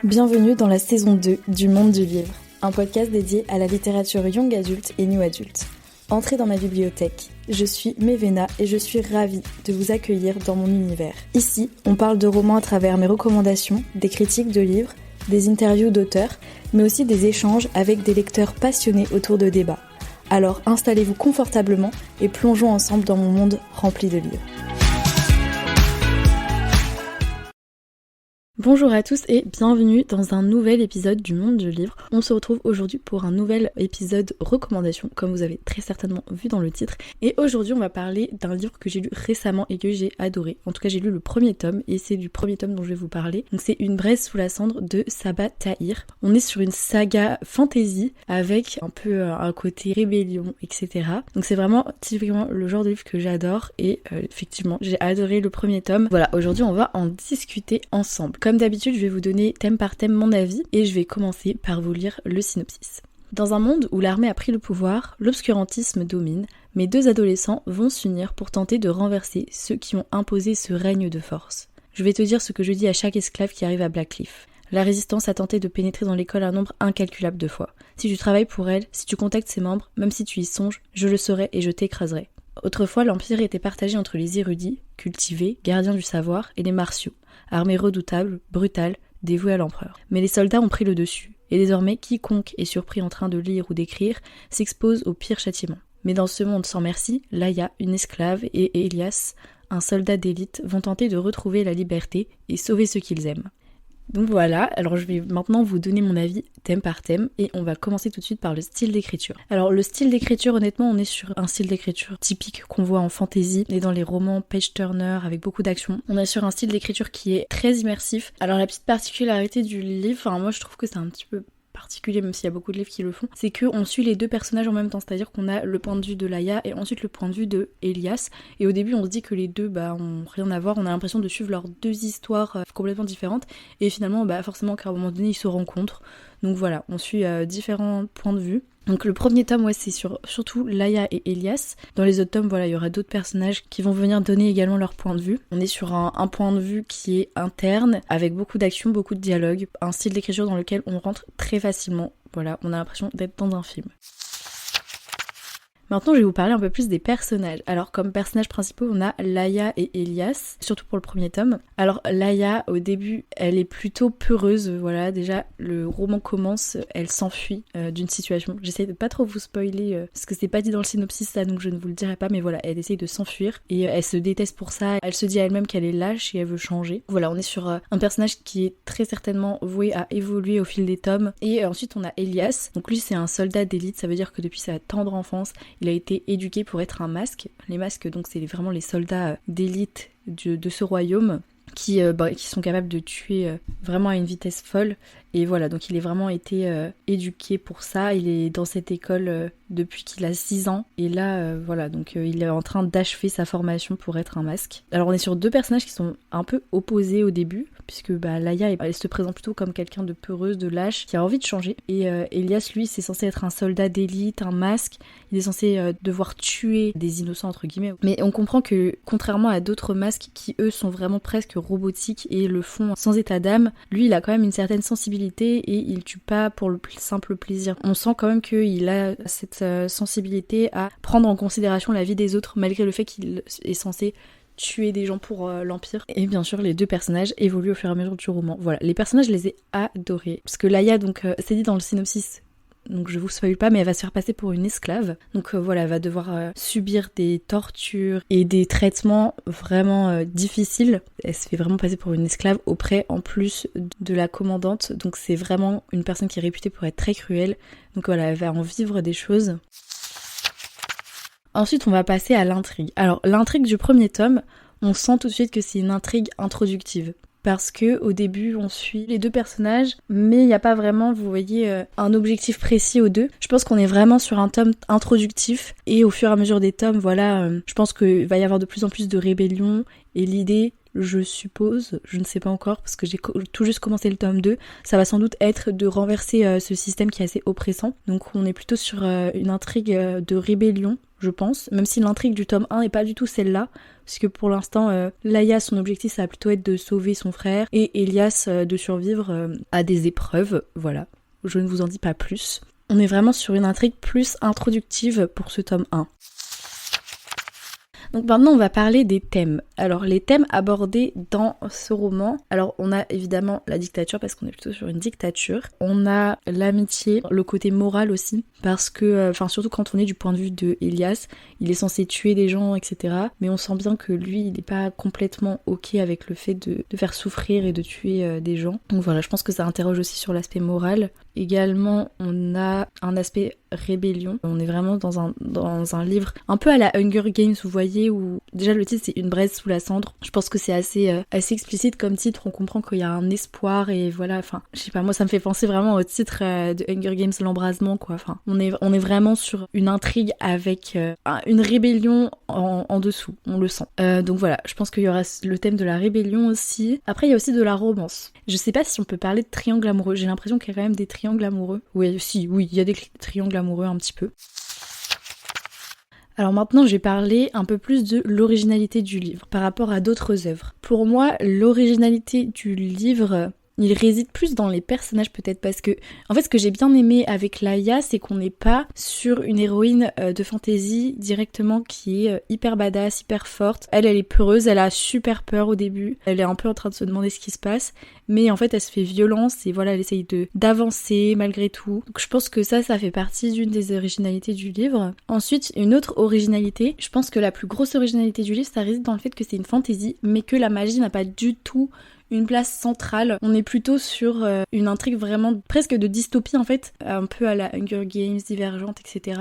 Bienvenue dans la saison 2 du Monde du Livre, un podcast dédié à la littérature young adulte et new adulte. Entrez dans ma bibliothèque, je suis Mévéna et je suis ravie de vous accueillir dans mon univers. Ici, on parle de romans à travers mes recommandations, des critiques de livres, des interviews d'auteurs, mais aussi des échanges avec des lecteurs passionnés autour de débats. Alors installez-vous confortablement et plongeons ensemble dans mon monde rempli de livres. Bonjour à tous et bienvenue dans un nouvel épisode du Monde du Livre. On se retrouve aujourd'hui pour un nouvel épisode recommandation, comme vous avez très certainement vu dans le titre. Et aujourd'hui on va parler d'un livre que j'ai lu récemment et que j'ai adoré. En tout cas j'ai lu le premier tome et c'est du premier tome dont je vais vous parler. Donc c'est Une braise sous la cendre de Sabaa Tahir. On est sur une saga fantasy avec un peu un côté rébellion, etc. Donc c'est vraiment typiquement le genre de livre que j'adore et effectivement j'ai adoré le premier tome. Voilà, aujourd'hui on va en discuter ensemble. Comme d'habitude, je vais vous donner thème par thème mon avis et je vais commencer par vous lire le synopsis. Dans un monde où l'armée a pris le pouvoir, l'obscurantisme domine, mais deux adolescents vont s'unir pour tenter de renverser ceux qui ont imposé ce règne de force. Je vais te dire ce que je dis à chaque esclave qui arrive à Blackcliff. La résistance a tenté de pénétrer dans l'école un nombre incalculable de fois. Si tu travailles pour elle, si tu contactes ses membres, même si tu y songes, je le saurai et je t'écraserai. Autrefois, l'Empire était partagé entre les érudits, cultivés, gardiens du savoir, et les martiaux, armée redoutable, brutale, dévouée à l'empereur. Mais les soldats ont pris le dessus, et désormais quiconque est surpris en train de lire ou d'écrire s'expose au pire châtiment. Mais dans ce monde sans merci, Laïa, une esclave, et Elias, un soldat d'élite, vont tenter de retrouver la liberté et sauver ceux qu'ils aiment. Donc voilà, alors je vais maintenant vous donner mon avis thème par thème et on va commencer tout de suite par le style d'écriture. Alors le style d'écriture, honnêtement, on est sur un style d'écriture typique qu'on voit en fantasy et dans les romans page-turner avec beaucoup d'action. On est sur un style d'écriture qui est très immersif. Alors la petite particularité du livre, enfin moi je trouve que c'est un petit peu particulier, même s'il y a beaucoup de livres qui le font, c'est qu'on suit les deux personnages en même temps, c'est-à-dire qu'on a le point de vue de Laïa et ensuite le point de vue de Elias, et au début on se dit que les deux ont rien à voir, on a l'impression de suivre leurs deux histoires complètement différentes, et finalement forcément qu'à un moment donné ils se rencontrent, donc voilà, on suit différents points de vue. Donc le premier tome, c'est surtout Laïa et Elias. Dans les autres tomes, il y aura d'autres personnages qui vont venir donner également leur point de vue. On est sur un point de vue qui est interne, avec beaucoup d'action, beaucoup de dialogue, un style d'écriture dans lequel on rentre très facilement. Voilà, on a l'impression d'être dans un film. Maintenant, je vais vous parler un peu plus des personnages. Alors, comme personnages principaux, on a Laïa et Elias, surtout pour le premier tome. Alors, Laïa, au début, elle est plutôt peureuse. Voilà, déjà, le roman commence, elle s'enfuit d'une situation. J'essaie de pas trop vous spoiler, parce que c'est pas dit dans le synopsis, ça, donc je ne vous le dirai pas, mais voilà, elle essaye de s'enfuir, et elle se déteste pour ça. Elle se dit à elle-même qu'elle est lâche et elle veut changer. Voilà, on est sur un personnage qui est très certainement voué à évoluer au fil des tomes. Et ensuite, on a Elias. Donc lui, c'est un soldat d'élite, ça veut dire que depuis sa tendre enfance, il a été éduqué pour être un masque. Les masques, donc, c'est vraiment les soldats d'élite de ce royaume qui sont capables de tuer vraiment à une vitesse folle. Et voilà, donc il a vraiment été éduqué pour ça. Il est dans cette école depuis qu'il a 6 ans. Et là, donc il est en train d'achever sa formation pour être un masque. Alors on est sur deux personnages qui sont un peu opposés au début, puisque Laïa, elle se présente plutôt comme quelqu'un de peureuse, de lâche, qui a envie de changer. Et Elias, lui, c'est censé être un soldat d'élite, un masque. Il est censé devoir tuer des innocents, entre guillemets. Mais on comprend que, contrairement à d'autres masques qui, eux, sont vraiment presque robotiques et le font sans état d'âme, lui, il a quand même une certaine sensibilité et il tue pas pour le simple plaisir. On sent quand même qu'il a cette sensibilité à prendre en considération la vie des autres, malgré le fait qu'il est censé tuer des gens pour l'Empire. Et bien sûr, les deux personnages évoluent au fur et à mesure du roman. Voilà, les personnages, je les ai adorés. Parce que Laïa, donc, c'est dit dans le synopsis, donc je vous spoil pas, mais elle va se faire passer pour une esclave. Donc elle va devoir subir des tortures et des traitements vraiment difficiles. Elle se fait vraiment passer pour une esclave auprès, en plus, de la commandante. Donc c'est vraiment une personne qui est réputée pour être très cruelle. Donc voilà, elle va en vivre des choses. Ensuite, on va passer à l'intrigue. Alors l'intrigue du premier tome, on sent tout de suite que c'est une intrigue introductive. Parce que au début on suit les deux personnages, mais il n'y a pas vraiment, vous voyez, un objectif précis aux deux. Je pense qu'on est vraiment sur un tome introductif, et au fur et à mesure des tomes, je pense qu'il va y avoir de plus en plus de rébellion, et l'idée, je suppose, je ne sais pas encore parce que j'ai tout juste commencé le tome 2, ça va sans doute être de renverser ce système qui est assez oppressant. Donc on est plutôt sur une intrigue de rébellion, je pense, même si l'intrigue du tome 1 n'est pas du tout celle-là, parce que pour l'instant, Laïa, son objectif, ça va plutôt être de sauver son frère, et Elias de survivre à des épreuves, voilà. Je ne vous en dis pas plus. On est vraiment sur une intrigue plus introductive pour ce tome 1. Donc maintenant on va parler des thèmes. Alors les thèmes abordés dans ce roman, alors on a évidemment la dictature parce qu'on est plutôt sur une dictature, on a l'amitié, le côté moral aussi, parce que, surtout quand on est du point de vue de Elias, il est censé tuer des gens, etc. Mais on sent bien que lui il n'est pas complètement ok avec le fait de faire souffrir et de tuer des gens. Donc voilà, je pense que ça interroge aussi sur l'aspect moral. Également on a un aspect rébellion. On est vraiment dans un livre un peu à la Hunger Games, vous voyez, où déjà le titre c'est Une braise sous la cendre. Je pense que c'est assez explicite comme titre, on comprend qu'il y a un espoir et voilà, je sais pas, moi ça me fait penser vraiment au titre de Hunger Games, l'embrasement quoi. On est vraiment sur une intrigue avec une rébellion en dessous, on le sent. Donc voilà, je pense qu'il y aura le thème de la rébellion aussi. Après il y a aussi de la romance. Je sais pas si on peut parler de triangle amoureux, j'ai l'impression qu'il y a quand même des triangles amoureux. Oui, il y a des triangles amoureux un petit peu. Alors maintenant, je vais parler un peu plus de l'originalité du livre par rapport à d'autres œuvres. Pour moi, l'originalité du livre, il réside plus dans les personnages peut-être parce que, en fait, ce que j'ai bien aimé avec Laïa, c'est qu'on n'est pas sur une héroïne de fantasy directement qui est hyper badass, hyper forte. Elle est peureuse, elle a super peur au début, elle est un peu en train de se demander ce qui se passe, mais en fait elle se fait violence et voilà, elle essaye d'avancer malgré tout. Donc je pense que ça fait partie d'une des originalités du livre. Ensuite, une autre originalité, je pense que la plus grosse originalité du livre, ça réside dans le fait que c'est une fantasy, mais que la magie n'a pas du tout une place centrale. On est plutôt sur une intrigue vraiment presque de dystopie en fait, un peu à la Hunger Games, Divergente, etc.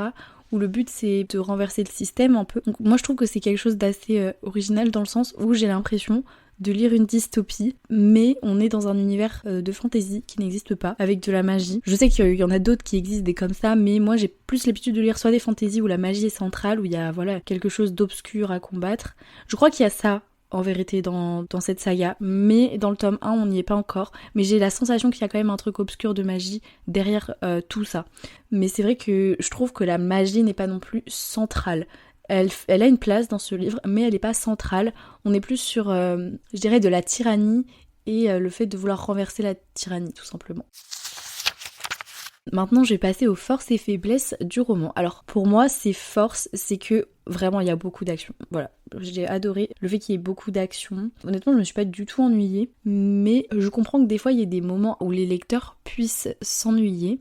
où le but c'est de renverser le système un peu. Donc moi je trouve que c'est quelque chose d'assez original dans le sens où j'ai l'impression de lire une dystopie, mais on est dans un univers de fantasy qui n'existe pas, avec de la magie. Je sais qu'il y en a d'autres qui existent des comme ça, mais moi j'ai plus l'habitude de lire soit des fantaisies où la magie est centrale, où il y a voilà quelque chose d'obscur à combattre. Je crois qu'il y a ça en vérité dans cette saga, mais dans le tome 1 on n'y est pas encore, mais j'ai la sensation qu'il y a quand même un truc obscur de magie derrière tout ça. Mais c'est vrai que je trouve que la magie n'est pas non plus centrale. Elle a une place dans ce livre, mais elle n'est pas centrale. On est plus sur, je dirais, de la tyrannie et le fait de vouloir renverser la tyrannie, tout simplement. Maintenant, je vais passer aux forces et faiblesses du roman. Alors, pour moi, ces forces, c'est que vraiment, il y a beaucoup d'action. Voilà, j'ai adoré le fait qu'il y ait beaucoup d'action. Honnêtement, je me suis pas du tout ennuyée, mais je comprends que des fois, il y ait des moments où les lecteurs puissent s'ennuyer.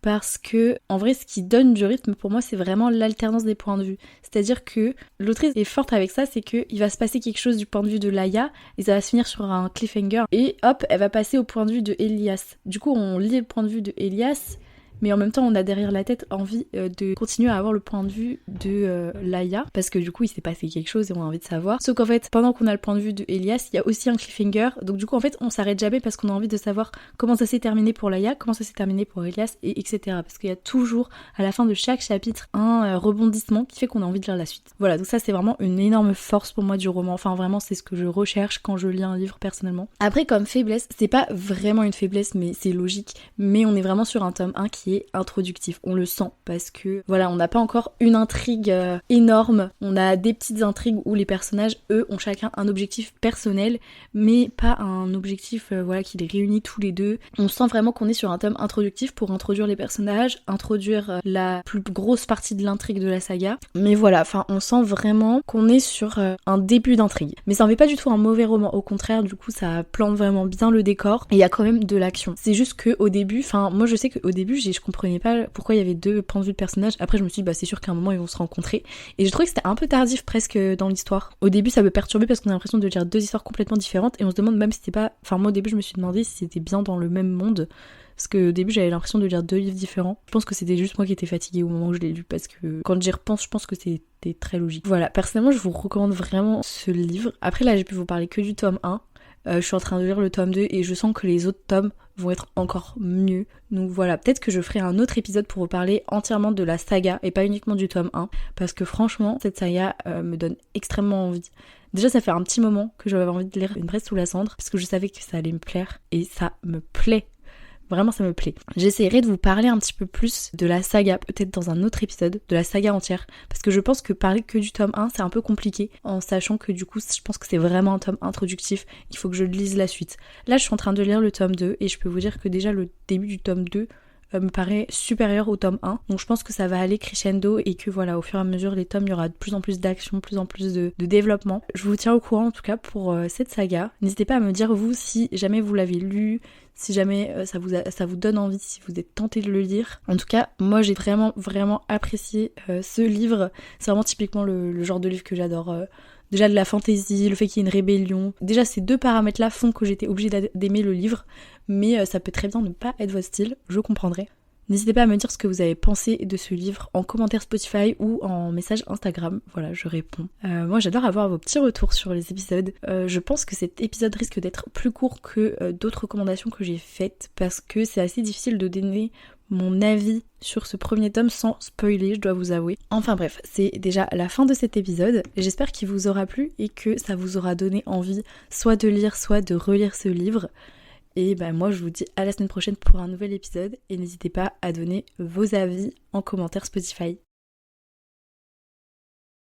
Parce que, en vrai, ce qui donne du rythme, pour moi, c'est vraiment l'alternance des points de vue. C'est-à-dire que l'autrice est forte avec ça, c'est qu'il va se passer quelque chose du point de vue de Laïa, et ça va se finir sur un cliffhanger, et hop, elle va passer au point de vue de Elias. Du coup, on lit le point de vue de Elias, mais en même temps, on a derrière la tête envie de continuer à avoir le point de vue de Laïa, parce que du coup, il s'est passé quelque chose et on a envie de savoir. Sauf qu'en fait, pendant qu'on a le point de vue de Elias, il y a aussi un cliffhanger, donc du coup, en fait, on s'arrête jamais parce qu'on a envie de savoir comment ça s'est terminé pour Laïa, comment ça s'est terminé pour Elias, et etc. Parce qu'il y a toujours, à la fin de chaque chapitre, un rebondissement qui fait qu'on a envie de lire la suite. Voilà, donc ça, c'est vraiment une énorme force pour moi du roman. Enfin, vraiment, c'est ce que je recherche quand je lis un livre personnellement. Après, comme faiblesse, c'est pas vraiment une faiblesse, mais c'est logique. Mais on est vraiment sur un tome 1 qui est introductif, on le sent parce que voilà, on n'a pas encore une intrigue énorme, on a des petites intrigues où les personnages eux ont chacun un objectif personnel mais pas un objectif voilà qui les réunit tous les deux. On sent vraiment qu'on est sur un tome introductif pour introduire les personnages, introduire la plus grosse partie de l'intrigue de la saga, mais voilà, enfin on sent vraiment qu'on est sur un début d'intrigue, mais ça en fait pas du tout un mauvais roman, au contraire, du coup ça plante vraiment bien le décor et il y a quand même de l'action. C'est juste que au début, enfin moi je sais qu'au début je comprenais pas pourquoi il y avait deux points de vue de personnages. Après je me suis dit bah c'est sûr qu'à un moment ils vont se rencontrer, et j'ai trouvé que c'était un peu tardif presque dans l'histoire. Au début ça peut perturber parce qu'on a l'impression de lire deux histoires complètement différentes et on se demande même si c'était pas, enfin moi au début je me suis demandé si c'était bien dans le même monde, parce que au début j'avais l'impression de lire deux livres différents. Je pense que c'était juste moi qui étais fatiguée au moment où je l'ai lu, parce que quand j'y repense je pense que c'était très logique. Voilà, personnellement je vous recommande vraiment ce livre. Après là j'ai pu vous parler que du tome 1. Je suis en train de lire le tome 2 et je sens que les autres tomes vont être encore mieux. Donc voilà, peut-être que je ferai un autre épisode pour vous parler entièrement de la saga et pas uniquement du tome 1, parce que franchement, cette saga me donne extrêmement envie. Déjà ça fait un petit moment que j'avais envie de lire Une braise sous la cendre parce que je savais que ça allait me plaire et ça me plaît. Vraiment ça me plaît. J'essaierai de vous parler un petit peu plus de la saga, peut-être dans un autre épisode, de la saga entière, parce que je pense que parler que du tome 1 c'est un peu compliqué, en sachant que du coup je pense que c'est vraiment un tome introductif, il faut que je lise la suite. Là je suis en train de lire le tome 2 et je peux vous dire que déjà le début du tome 2 me paraît supérieur au tome 1, donc je pense que ça va aller crescendo et que voilà, au fur et à mesure les tomes, il y aura de plus en plus d'action, de plus en plus de développement. Je vous tiens au courant en tout cas pour cette saga. N'hésitez pas à me dire vous si jamais vous l'avez lu, si jamais ça vous donne envie, si vous êtes tenté de le lire. En tout cas, moi j'ai vraiment apprécié ce livre. C'est vraiment typiquement le genre de livre que j'adore. Déjà de la fantaisie, le fait qu'il y ait une rébellion. Déjà ces deux paramètres-là font que j'étais obligée d'aimer le livre, mais ça peut très bien ne pas être votre style, je comprendrai. N'hésitez pas à me dire ce que vous avez pensé de ce livre en commentaire Spotify ou en message Instagram, voilà, je réponds. Moi j'adore avoir vos petits retours sur les épisodes. Je pense que cet épisode risque d'être plus court que d'autres recommandations que j'ai faites parce que c'est assez difficile de donner mon avis sur ce premier tome sans spoiler, je dois vous avouer. Enfin bref, c'est déjà la fin de cet épisode. J'espère qu'il vous aura plu et que ça vous aura donné envie soit de lire, soit de relire ce livre. Et moi je vous dis à la semaine prochaine pour un nouvel épisode et n'hésitez pas à donner vos avis en commentaire Spotify.